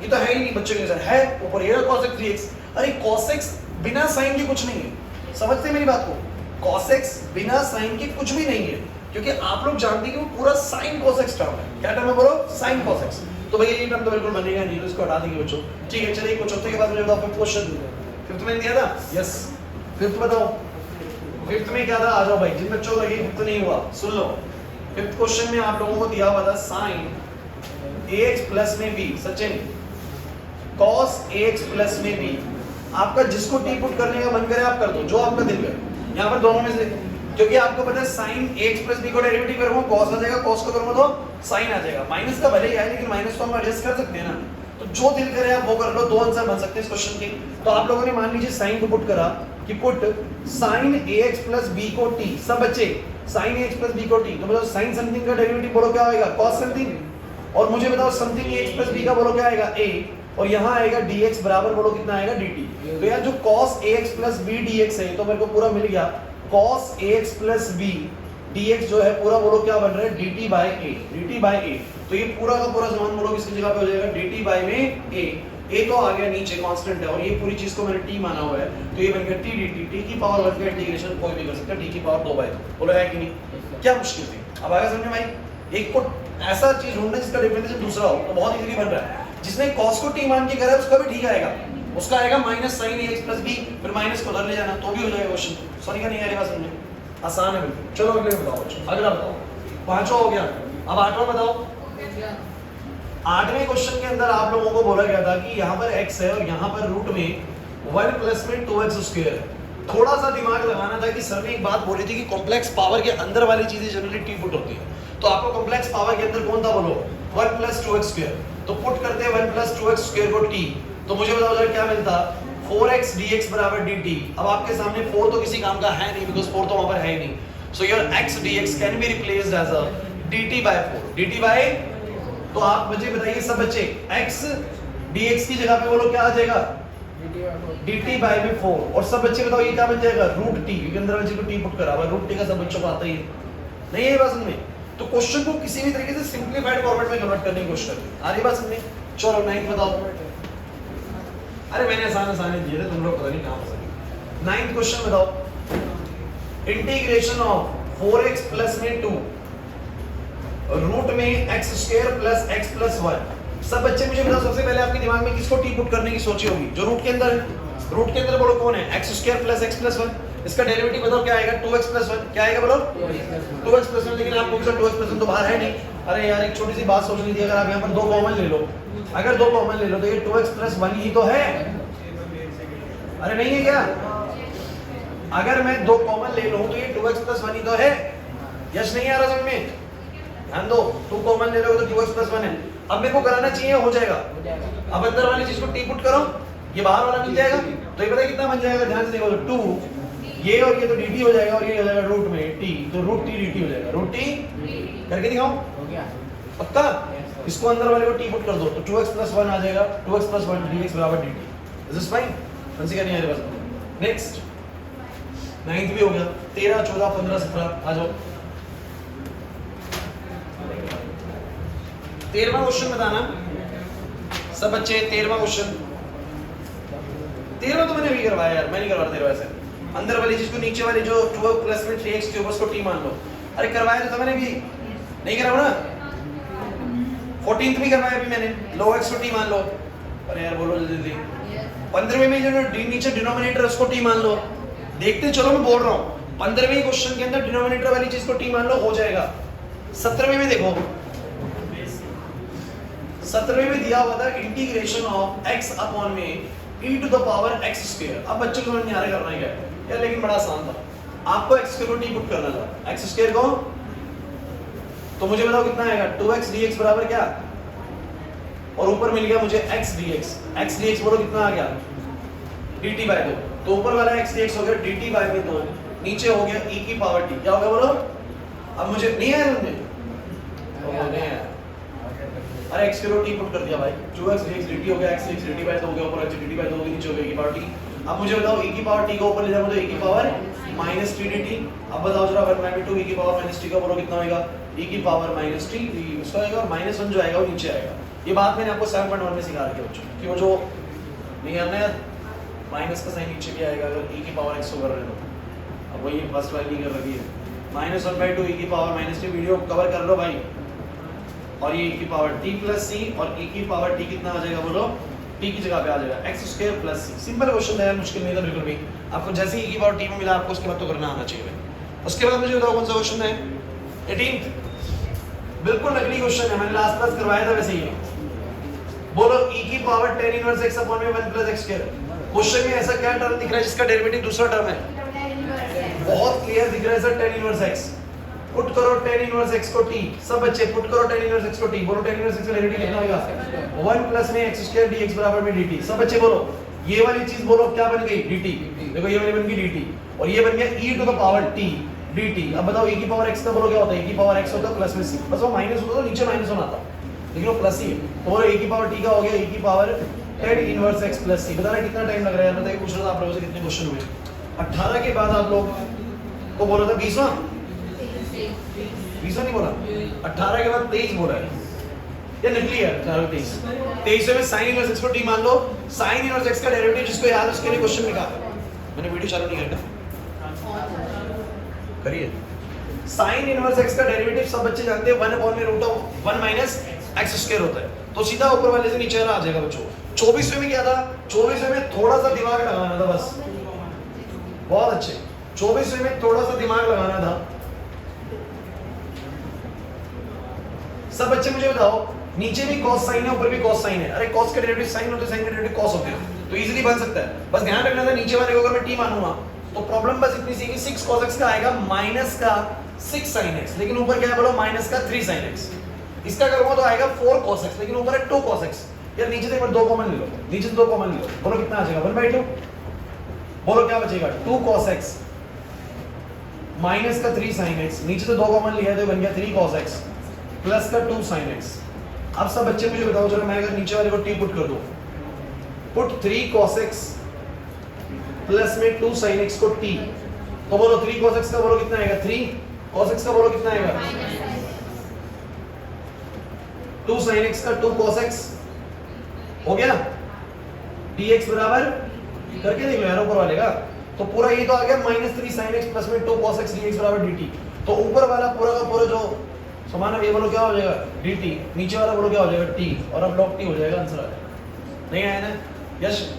ये तो है ही नहीं बच्चों के सर, है ऊपर ये cos x dx। अरे cos x बिना sin के कुछ नहीं है, समझते मेरी बात को? cos x बिना sin के कुछ भी नहीं है, क्योंकि आप लोग जानते हैं कि वो पूरा sin cos x टर्म है। क्या टर्म है बोलो? sin cos x। तो भैया ये टर्म तो बिल्कुल बनेगा नहीं, तो इसको हटा देंगे बच्चों। ठीक है, चलिए कुछ चौथे के बाद मुझे बताओ फिफ्थ क्वेश्चन। फिफ्थ में दिया था? यस, फिफ्थ बताओ। फिफ्थ में क्या था? आ जाओ भाई, जिन बच्चों को लगे फिफ्थ नहीं हुआ सुन लो। फिफ्थ क्वेश्चन में आप लोगों को दिया हुआ था sin ax प्लस में b, Sachin cos ax plus में b। आपका जिसको टी पुट करने का मन करे आप कर दो, जो आपका दिल करे। यहाँ पर दोनों में से, क्योंकि आपको पता है sin ax प्लस b को डेरिवेटिव करूंगा cos आ जाएगा, cos को करूंगा तो sin आ जाएगा। माइनस का भले ही आए, लेकिन माइनस को हम एडजस्ट कर सकते हैं ना, तो जो दिल करे आप वो कर लो। दो आंसर बन सकते हैं इस क्वेश्चन के। तो आप लोगों ने मान लीजिए sin को पुट करा कि put sin ax plus b को t। सब बच्चे sin ax प्लस b को t, तो मतलब sin समथिंग का डेरिवेटिव बोलो क्या आएगा? cos something. और मुझे बताओ समथिंग ax प्लस b का बोलो क्या आएगा? a। और यहाँ आएगा dx बराबर बोलो कितना आएगा? dt। तो यार जो cos ax plus b dx है, तो मेरे को पूरा मिल गया cos ax plus b dx जो है पूरा बोलो क्या बन रहा है? dt by a, dt by a। तो ये पूरा का पूरा समान बोलो किसकी जगह पे हो जाएगा? dt बाय में a। a तो आ गया नीचे कांस्टेंट है, और ये पूरी चीज को मैंने t माना हुआ है, तो ये बन गया t dt। t की पावर 1 का इंटीग्रेशन कोई भी कर सकता है, t की पावर 2/2। बोलो है कि नहीं? क्या मुश्किल थी? अब आगे समझ में भाई? एक को ऐसा चीज ढूंढना जिसका डिफरेंशियल दूसरा हो, तो बहुत इजीली बन रहा है। जिसने cos को t मान के करा है उसका भी ठीक आएगा, उसका आएगा minus sin ax plus b, फिर माइनस को उधर ले जाना तो भी हो जाएगा क्वेश्चन। समझ का नहीं आ रही बात? समझे? आसान है बिल्कुल। चलो अगले बताओ बच्चों, अगला बताओ। पांचवा हो गया, अब आठवां बताओ। आठवें क्वेश्चन के अंदर आप लोगों को बोला गया था कि यहाँ पर x है और यहाँ पर रूट में 1 प्लस में 2x स्क्वायर है। थोड़ा सा दिमाग लगाना था कि सर ने एक बात बोली थी कि कॉम्प्लेक्स पावर के अंदर वाली चीजें जनरली टी पुट होती है। तो आपको कॉम्प्लेक्स पावर के अंदर कौन था बोलो? 1 प्लस 2x स्क्वायर। तो पुट करते हैं 1 प्लस 2x स्क्वायर को t, तो मुझे बताओ जरा क्या मिलता? 4x dx बराबर dt। अब आपके सामने 4 तो किसी काम का है नहीं, बिकॉज़ 4 तो वहां पर है ही नहीं। So your x dx can be replaced as a dt by 4, dt by। तो आप मुझे बताइए सब बच्चे, x dx की जगह पे बोलो क्या आ जाएगा? dt बाय में 4 और सब बच्चे बताओ ये क्या बन जाएगा रूट टी, क्योंकि अंदर बच्चे को टी पुट करा हुआ, रूट टी का सब बच्चों को आता ही नहीं है ये बात समझ में। तो क्वेश्चन को किसी भी तरीके से सिंपलीफाइड फॉर्मेट में कन्वर्ट करने की कोशिश करते हैं। आ रही बात समझ में? चलो 9th बताओ। अरे मैंने आसान दिए थे, तुम लोग पता नहीं कहां फंसे। 9th क्वेश्चन बताओ, इंटीग्रेशन ऑफ 4x प्लस में 2 रूट में x² प्लस x प्लस 1। सब बच्चे मुझे बताओ सबसे पहले आपके दिमाग में किसको टी पुट करने की सोची होगी? जो रूट के अंदर है। रूट के अंदर बोलो कौन है? x² plus x plus 1। इसका डेरिवेटिव बताओ क्या आएगा? 2x plus 1। क्या आएगा बोलो? 2x plus 1। लेकिन आपको 2x प्लस 1 तो बाहर है नहीं। अरे यार एक छोटी सी बात सोचनी थी, अगर आप यहाँ पर 2 कॉमन ले लो, अगर 2 कॉमन ले लो तो ये 2x प्लस 1 ही तो है। अरे नहीं है क्या? अगर मैं 2 कॉमन ले लूं तो ये 2x प्लस 1 ही तो है। यस नहीं आ रहा समझ में? ध्यान दो, 2 कॉमन ले लोगे तो 2x प्लस 1 है। अब मेरे को कराना चाहिए, हो जाएगा। अब अंदर वाली चीज को टी पुट करो, ये बाहर वाला मिल जाएगा। तो ये पता है कितना बन जाएगा? ध्यान से देखो, 2 ये और ये तो dt हो जाएगा, और ये हो जाएगा रूट में t, तो रूट t dt हो जाएगा। रूट t करके दिखाओ, हो गया पक्का। इसको अंदर वाले को टी पुट कर दो तो 2x प्लस 1 आ जाएगा। 2x प्लस 1 dx बराबर dt। Is this fine? फंसी का नहीं आ रहा बस। नेक्स्ट 9th भी हो गया। 13 14 15 17 आ जाओ। 13वां क्वेश्चन बताना सब बच्चे। 13वां क्वेश्चन, 13वां तो मैंने अभी करवाया यार, मैं नहीं करवा 13वां ऐसे। अंदर वाली चीज को नीचे वाली जो 2 प्लस में 3x क्यूब उसको t मान लो। अरे करवाया तो मैंने भी नहीं कराऊं ना। 14th भी करवाया अभी मैंने, log x को t मान लो। अरे यार बोलो जल्दी। 15वें में जो नीचे डिनोमिनेटर उसको t मान लो। देखते चलो, मैं बोल रहा हूं 15वें क्वेश्चन के अंदर डिनोमिनेटर वाली चीज को t मान लो, हो जाएगा। 17वें में देखो, 17वें में दिया हुआ था इंटीग्रेशन ऑफ x अपॉन में e to the power x²। अब बच्चों को समझ नहीं आ रहा करना क्या है यार, लेकिन बड़ा आसान था। आपको x² को t पुट करना था, x² को, तो मुझे बताओ कितना आएगा? 2x dx बराबर क्या? और ऊपर मिल गया मुझे x dx। x dx बोलो कितना आ गया? dt by 2। तो ऊपर वाला x dx हो गया dt बाय 2, नीचे हो गया e की पावर t। क्या हो गया बोलो? अब मुझे नहीं आया समझ में? अरे x को t पुट कर दिया भाई, 2x dx dt हो गया, x dx dt बाय 2 हो गया, ऊपर x dt बाय 2 हो गया, नीचे हो गया e की पावर t। अब मुझे बताओ e की पावर t को ऊपर ले जाओ तो e की पावर माइनस t dt। अब बताओ जरा 1/2 e की पावर माइनस t का बोलो कितना होगा? e की पावर माइनस t इसका आएगा, और -1 जो आएगा वो नीचे आएगा। ये बात मैंने आपको 7.1 में सिखा रखी है बच्चों, कि वो जो नहीं करना है माइनस का साइन नीचे भी आएगा अगर e की पावर x को कर रहे हो। अब वही फर्स्ट वाली कर रखी है, -1/2 e की power minus t। Video cover कर लो भाई। और ये e की पावर t प्लस c, और e की पावर t कितना आ जाएगा बोलो? t की जगह पे आ जाएगा x² plus c। Simple question है, मुश्किल नहीं था बिल्कुल भी। आपको जैसे ही e की पावर t में मिला, आपको उसके बाद तो करना आना चाहिए। उसके बाद मुझे बताओ कौन सा क्वेश्चन है? 18th। बिल्कुल नकली क्वेश्चन है, मैंने लास्ट क्लास करवाया था वैसे ही। बोलो e की power tan inverse x upon में 1 प्लस x²। क्वेश्चन में ऐसा क्या टर्म दिख रहा है जिसका डेरिवेटिव दूसरा टर्म है? बहुत क्लियर दिख रहा है sir, tan inverse x। Put करो tan इनवर्स x को t। सब बच्चे पुट करो tan इनवर्स x को t। बोलो tan इनवर्स x का डेरिवेटिव कितना होगा? 1 प्लस में x² dx बराबर में dt। सब बच्चे बोलो, ये वाली चीज बोलो क्या बन गई? dt। देखो ये वाली बन गई dt, और ये बन गया e to the power t dt। अब बताओ e की पावर x का बोलो क्या होता है? e की पावर x होता है प्लस में c। बस वो माइनस होता तो नीचे -1 आता, लेकिन वो प्लस ही है। तो बोलो e की पावर t का हो गया e की power tan inverse x plus c। बताना कितना टाइम लग रहा है? बताइए, पूछ रहा था आप लोगों से कितने क्वेश्चन हुए? 18 के बाद आप लोग को बोला था 20वां, 20वां नहीं बोला, 18 के बाद 23 बोला है। ये नकली है 23। 23वें में sin इनवर्स x को t मान लो। sin इनवर्स x का डेरिवेटिव जिसको याद है उसके लिए क्वेश्चन निकालो। मैंने वीडियो चालू नहीं करना, करिए। sin इनवर्स x का डेरिवेटिव सब बच्चे जानते हैं 1/√1 माइनस x² होता है। तो सीधा ऊपर वाले से नीचे आ जाएगा बच्चों। 24वें में क्या था? 24वें में थोड़ा सा दिमाग लगाना था बस। बहुत अच्छे। 24वें में थोड़ा सा दिमाग लगाना था। सब बच्चे मुझे बताओ, नीचे भी cos साइन है, ऊपर भी cos साइन है। अरे cos का डेरिवेटिव साइन होता है, साइन का डेरिवेटिव cos होता है, तो इजीली बन सकता है। बस ध्यान रखना था नीचे वाले को अगर मैं t मानूंगा तो प्रॉब्लम बस इतनी सी कि 6 cos x का आएगा माइनस का 6 sin x, लेकिन ऊपर क्या है बोलो? माइनस का 3 sin x। इसका करूंगा तो आएगा 4 cos x, लेकिन ऊपर है 2 cos x। यार नीचे से एक बार 2 कॉमन ले लो, नीचे से 2 कॉमन ले लो, बोलो कितना आ जाएगा? 1/2। बोलो क्या बचेगा? 2 cos x माइनस का 3 sin x। नीचे से 2 कॉमन लिया तो बन गया 3 cos x प्लस का 2 sin x। अब सब बच्चे मुझे बताओ जरा, मैं अगर नीचे वाले को t पुट कर दूं पुट 3 cos x प्लस में 2 sin x को t, तो बोलो 3 cos x का बोलो कितना आएगा, 3 cos x का बोलो कितना आएगा, 2 sin x का 2 cos x हो गया, dx बराबर करके देख लो यार ऊपर वाले का, तो पूरा ये तो आ गया -3 sin x प्लस में 2 cos x dx बराबर dt। तो ऊपर वाला पूरा का पूरा जो समान है ये बोलो क्या हो जाएगा dt, नीचे वाला बोलो क्या हो जाएगा t, और अब log t हो जाएगा आंसर आ जाएगा। नहीं आया ना, यश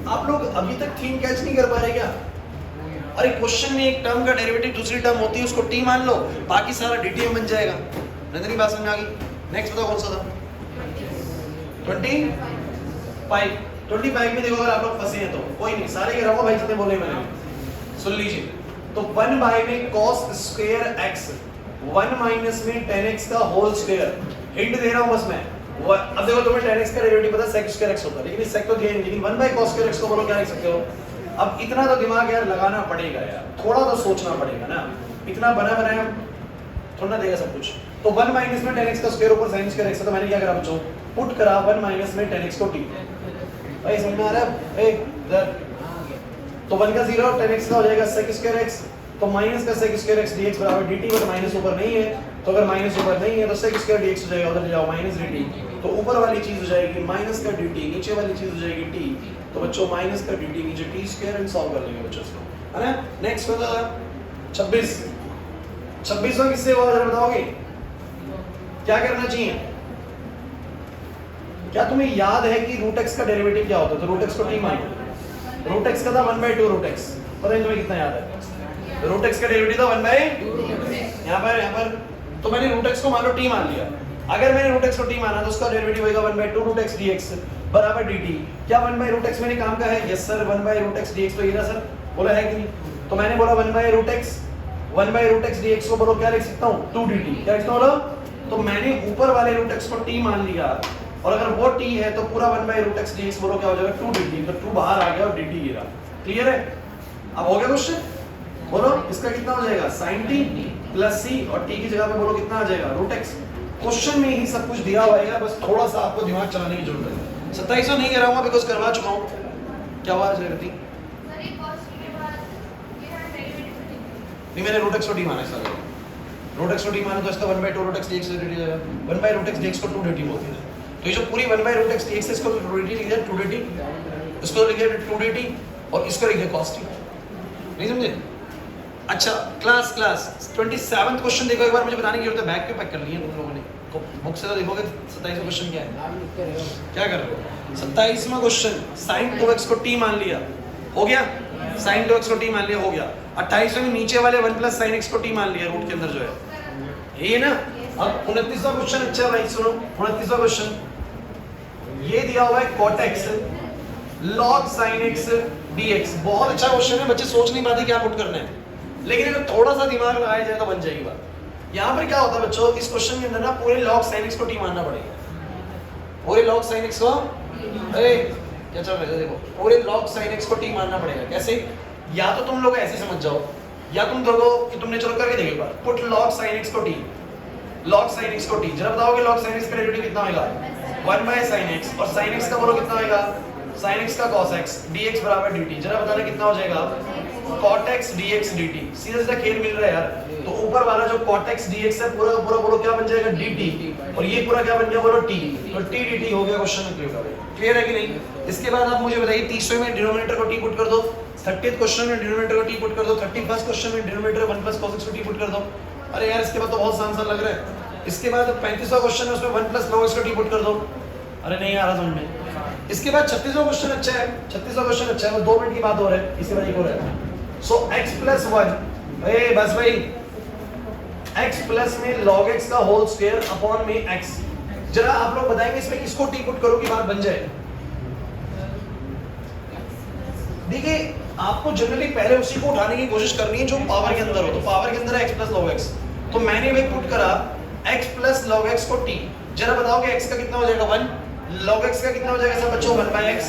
आप लोग अभी तक थीम कैच नहीं कर पा रहे क्या? अरे क्वेश्चन में एक टर्म का डेरिवेटिव दूसरी टर्म होती है उसको t मान लो, बाकी सारा dt में बन जाएगा। नंदनी बात समझ आ गई? नेक्स्ट बताओ कौन सा था? 25 में देखो अगर आप लोग फंसे हैं तो कोई नहीं, सारे के रहो भाई जितने बोले मैंने सुन लीजिए। तो 1 बाय में cos स्क्वायर x, 1 माइनस में tan x का होल स्क्वायर, हिंट दे रहा हूं बस मैं। अब देखो तुम्हें tan x का डेरिवेटिव पता है sec स्क्वायर x होता है, लेकिन इस sec तो दिया नहीं, लेकिन 1 बाय cos स्क्वायर x को बोलो क्या लिख सकते हो? अब इतना तो दिमाग यार लगाना पड़ेगा यार, थोड़ा तो सोचना पड़ेगा ना, इतना बना बनाया थोड़ा ना देगा सब कुछ। तो 1 माइनस में tan x का स्क्वायर ऊपर sin स्क्वायर x, तो मैंने क्या करा बच्चों, पुट करा 1 माइनस में tan x को t। भाई समझ में आ रहा है? इधर तो 1 का 0 tan x का हो जाएगा sec स्क्वायर x, तो माइनस का sec स्क्वायर x dx बराबर dt, बट माइनस ऊपर नहीं है, तो अगर माइनस ऊपर नहीं है तो sec स्क्वायर dx हो जाएगा, उधर ले जाओ माइनस dt, तो ऊपर वाली चीज हो जाएगी माइनस का dt, नीचे वाली चीज हो जाएगी t, तो बच्चों माइनस का dt नीचे t स्क्वायर, एंड सॉल्व कर लेंगे बच्चों इसको, है ना। नेक्स्ट होगा 26वां किससे हुआ जरा बताओगे? क्या करना चाहिए? क्या तुम्हें याद है कि रूट x का डेरिवेटिव क्या होता है? तो रूट x को t मान लो, रूट x का था 1/2 रूट x, पता नहीं तुम्हें कितना याद है? रूट x का डेरिवेटिव था 1/2, यहाँ पर तो मैंने रूट x को मान लो t मान लिया। अगर मैंने रूट x को t माना तो उसका डेरिवेटिव होगा 1/2 रूट x dx बराबर dt। क्या 1/रूट x मैंने काम का है? यस सर, 1/रूट x dx तो ये ना सर बोला है कि नहीं? तो मैंने बोला 1/रूट x dx को बोलो क्या लिख सकता हूँ, 2 dt। क्या लिखता हूँ बोलो? तो मैंने ऊपर वाले रूट x को t मान लिया, और अगर वो t है तो पूरा 1/रूट x dx बोलो क्या हो जाएगा, 2 dt। तो 2 बाहर आ गया और dt गिरा। क्लियर है? अब हो गया क्वेश्चन? बोलो इसका कितना हो जाएगा, sin t प्लस c, और t की जगह पे बोलो कितना आ जाएगा, रूट x। क्वेश्चन में ही सब कुछ दिया हुआ है, बस थोड़ा सा आपको दिमाग चलाने की जरूरत है। 2700 नहीं कराऊंगा बिकॉज़ करवा चुका हूं। क्या हुआ जगती? नहीं मैंने रूट x को t माना है सर, रूट x को t माना तो इसका 1/2 रूट x dx dt जाएगा, 1/रूट x dx को 2 dt बोलते हैं। तो ये जो पूरी 1/रूट x dx इसको 2 dt लिख दिया, 2 dt, इसको लिख दिया 2 dt, और इसको लिख दिया cos t। नहीं समझे? अच्छा क्लास 27th क्वेश्चन देखो एक बार, मुझे बताने की जरूरत है, बैक पे पैक कर लिए तुम लोगों ने, तो बुक से तो देखोगे 27वां क्वेश्चन क्या है, क्या कर रहे हो? 27वां क्वेश्चन, sin 2x को t मान लिया, हो गया, sin 2x को t मान लिया, हो गया। 28वें में नीचे वाले 1 प्लस sin x को t मान लिया, रूट के अंदर जो है ये ना। अब 29वां क्वेश्चन अच्छा है भाई, सुनो 29वां क्वेश्चन ये दिया हुआ है cot x log sin x dx। बहुत अच्छा क्वेश्चन है, बच्चे सोच नहीं पाते क्या पुट करना है, लेकिन अगर थोड़ा सा दिमाग लगाया जाए तो बन जाएगी बात। यहाँ पर क्या होता है बच्चों, इस क्वेश्चन के अंदर ना पूरे log sin x को t मानना पड़ेगा, पूरे log sin x को, अरे क्या चल रहा है देखो, पूरे log sin x को t मानना पड़ेगा। कैसे? या तो तुम लोग ऐसे समझ जाओ, या तुम देखो कि तुमने चलो करके देखो एक बार, पुट log sin x को t, log sin x को t, जरा बताओगे log sin x का डेरिवेटिव कितना होगा, 1/sin x, और sin x का बोलो कितना होगा, sin x का cos x dx बराबर dt। जरा बताना कितना हो जाएगा, cot x dx dt। सीधा सीधा खेल मिल रहा है यार, तो ऊपर वाला जो cot x dx है पूरा का पूरा बोलो क्या बन जाएगा, dt, और ये पूरा क्या बन गया बोलो t, तो t dt हो गया क्वेश्चन क्लियर। क्लियर है कि नहीं? इसके बाद आप मुझे बताइए 30वें में डिनोमिनेटर को t पुट कर दो, 30th क्वेश्चन में डिनोमिनेटर को t पुट कर दो, 31st क्वेश्चन में डिनोमिनेटर 1 प्लस cos x को t पुट कर दो। अरे यार इसके बाद तो बहुत आसान लग रहा है। इसके बाद 35वां क्वेश्चन है, उसमें 1 प्लस log x को t पुट कर दो। अरे नहीं आ रहा समझ में। इसके बाद 36वां क्वेश्चन अच्छा है, 36वां क्वेश्चन अच्छा है, वो 2 मिनट की बात हो रहा है, इसके बाद एक हो रहा है। सो x प्लस 1, ए बस भाई, x प्लस में log x का होल स्क्वायर अपॉन में x। जरा आप लोग बताएंगे इसमें किसको t पुट करो कि बात बन जाए। देखिए आपको जनरली पहले उसी को उठाने की कोशिश करनी है जो पावर के अंदर हो, तो पावर के अंदर है x प्लस log x, तो मैंने भाई पुट करा x प्लस log x को t। जरा बताओगे x का कितना हो जाएगा 1, log x का कितना हो जाएगा सब बच्चों 1/x,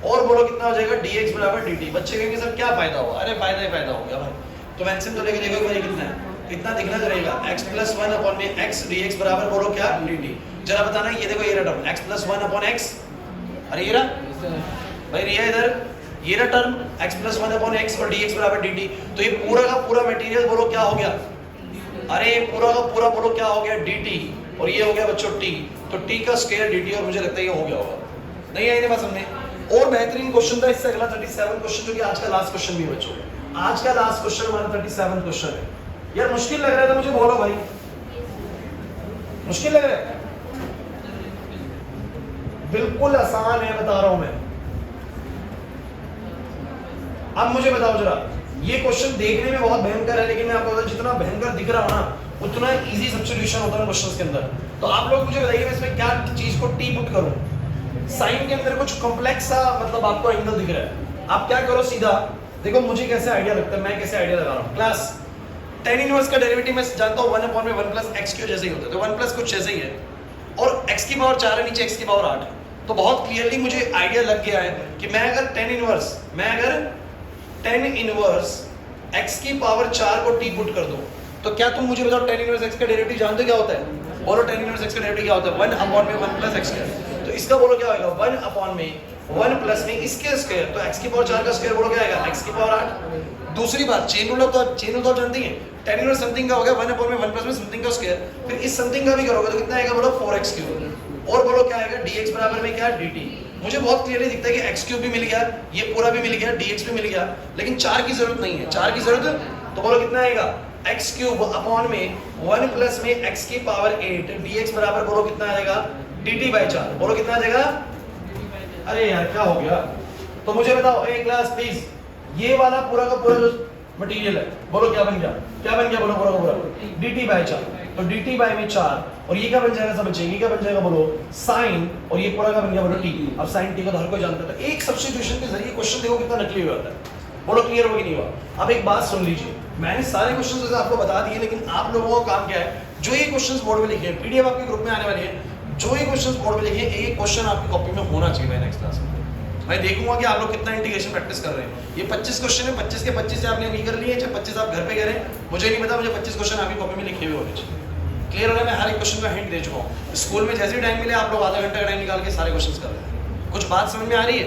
और बोलो कितना हो जाएगा dx बराबर dt। बच्चे कहेंगे सर क्या फायदा हुआ, अरे फायदा ही फायदा हो गया भाई। तो एलसीएम तो लेके देखो भाई कितना है, कितना दिखना रहेगा, x प्लस 1 अपॉन में x dx बराबर बोलो क्या dt। जरा बताना ये देखो ये रटम x प्लस 1 अपॉन x अरे ये रहा भाई, रिया इधर, ये रहा टर्म x प्लस 1/x और dx बराबर dt। तो ये पूरा का पूरा मटेरियल बोलो क्या हो गया, अरे पूरा का पूरा बोलो क्या हो गया, dt, और ये हो गया बच्चों t। तो t का स्क्वायर dt, और मुझे लगता है ये हो गया होगा, नहीं आई बात समझे। और बेहतरीन क्वेश्चन था इससे अगला 37 क्वेश्चन, जो कि आज का लास्ट क्वेश्चन भी है बच्चों। आज का लास्ट क्वेश्चन हमारा 37 क्वेश्चन है। यार मुश्किल लग रहा है तो मुझे बोलो भाई, मुश्किल लग रहा है? बिल्कुल आसान है, बता रहा हूं मैं। अब मुझे बताओ जरा, ये क्वेश्चन देखने में बहुत भयंकर है, लेकिन मैं आपको बता, जितना भयंकर दिख रहा हो ना, उतना इजी सब्स्टिट्यूशन होता है क्वेश्चंस के अंदर। तो आप लोग मुझे बताइए मैं इसमें क्या चीज को टी पुट करूं। साइन के अंदर कुछ कॉम्प्लेक्स सा मतलब आपको एंगल दिख रहा है, आप क्या करो सीधा देखो मुझे कैसे आइडिया लगता है, मैं कैसे आइडिया लगा रहा हूं। क्लास tan इनवर्स का डेरिवेटिव मैं जानता हूं 1/1 प्लस x क्यू जैसे ही होता है, तो 1 प्लस कुछ जैसे ही है, और x की पावर 4 है, नीचे x की पावर 8 है। तो बहुत क्लियरली मुझे आइडिया लग गया है कि मैं अगर tan इनवर्स x की पावर 4 को t पुट कर दूं, तो क्या तुम मुझे बताओ tan इनवर्स x का डेरिवेटिव जानते हो क्या होता है? बोलो tan इनवर्स x का डेरिवेटिव क्या होता है? 1/1 प्लस x स्क्वायर। तो इसका बोलो क्या होगा, 1/1 प्लस में इसके स्क्वायर, तो x की पावर 4 का स्क्वायर बोलो क्या आएगा, x की पावर 8। दूसरी बात, चेन रूल तो जानते हैं, tan इनवर्स समथिंग का हो गया 1/1 प्लस में समथिंग का स्क्वायर, फिर इस समथिंग का भी करोगे तो कितना आएगा बोलो 4x क्यूब, और बोलो क्या आएगा dx बराबर में क्या है dt। मुझे बहुत क्लियरली दिखता है कि x क्यूब भी मिल गया, ये पूरा भी मिल गया, dx भी मिल गया, लेकिन 4 की जरूरत नहीं है। 4 की जरूरत, तो बोलो कितना आएगा, x क्यूब अपॉन में 1 प्लस में x की पावर 8 dx बराबर बोलो कितना आएगा, dt बाय 4। बोलो कितना आ जाएगा, अरे यार क्या हो गया। तो मुझे बताओ एक क्लास प्लीज, ये वाला पूरा का पूरा जो मटेरियल है बोलो क्या बन गया, क्या बन गया बोलो पूरा का पूरा dt बाय 4। तो dt बाय में 4, और ये क्या बन जाएगा सब बच्चे, ये क्या बन जाएगा बोलो sin, और ये पूरा का बन गया बोलो t। अब sin t को तो हर कोई जानता है, तो एक सब्स्टिट्यूशन के जरिए क्वेश्चन देखो कितना नकली हो जाता है। बोलो क्लियर हो कि नहीं हुआ। अब एक बात सुन लीजिए, मैंने सारे क्वेश्चन वैसे आपको बता दिए, लेकिन आप लोगों का काम क्या है, जो ये क्वेश्चंस बोर्ड में लिखे हैं, पीडीएफ आपके ग्रुप में आने वाली है, जो ये क्वेश्चंस बोर्ड में लिखे हैं, एक क्वेश्चन आपकी कॉपी में होना चाहिए नेक्स्ट क्लास में। मैं देखूंगा कि आप लोग कितना इंटीग्रेशन प्रैक्टिस कर रहे हैं। ये 25 क्वेश्चन है, 25 के 25 से आपने अभी कर लिए, चाहे 25 आप घर पे कह रहे हैं, मुझे नहीं पता, मुझे 25 क्वेश्चन आपकी कॉपी में लिखे हुए होने चाहिए। क्लियर हो रहा है? मैं हर एक क्वेश्चन का हिंट दे चुका हूँ। स्कूल में जैसे ही टाइम मिले आप लोग आधा घंटा का टाइम निकाल के सारे क्वेश्चन कर रहे हैं। कुछ बात समझ में आ रही है?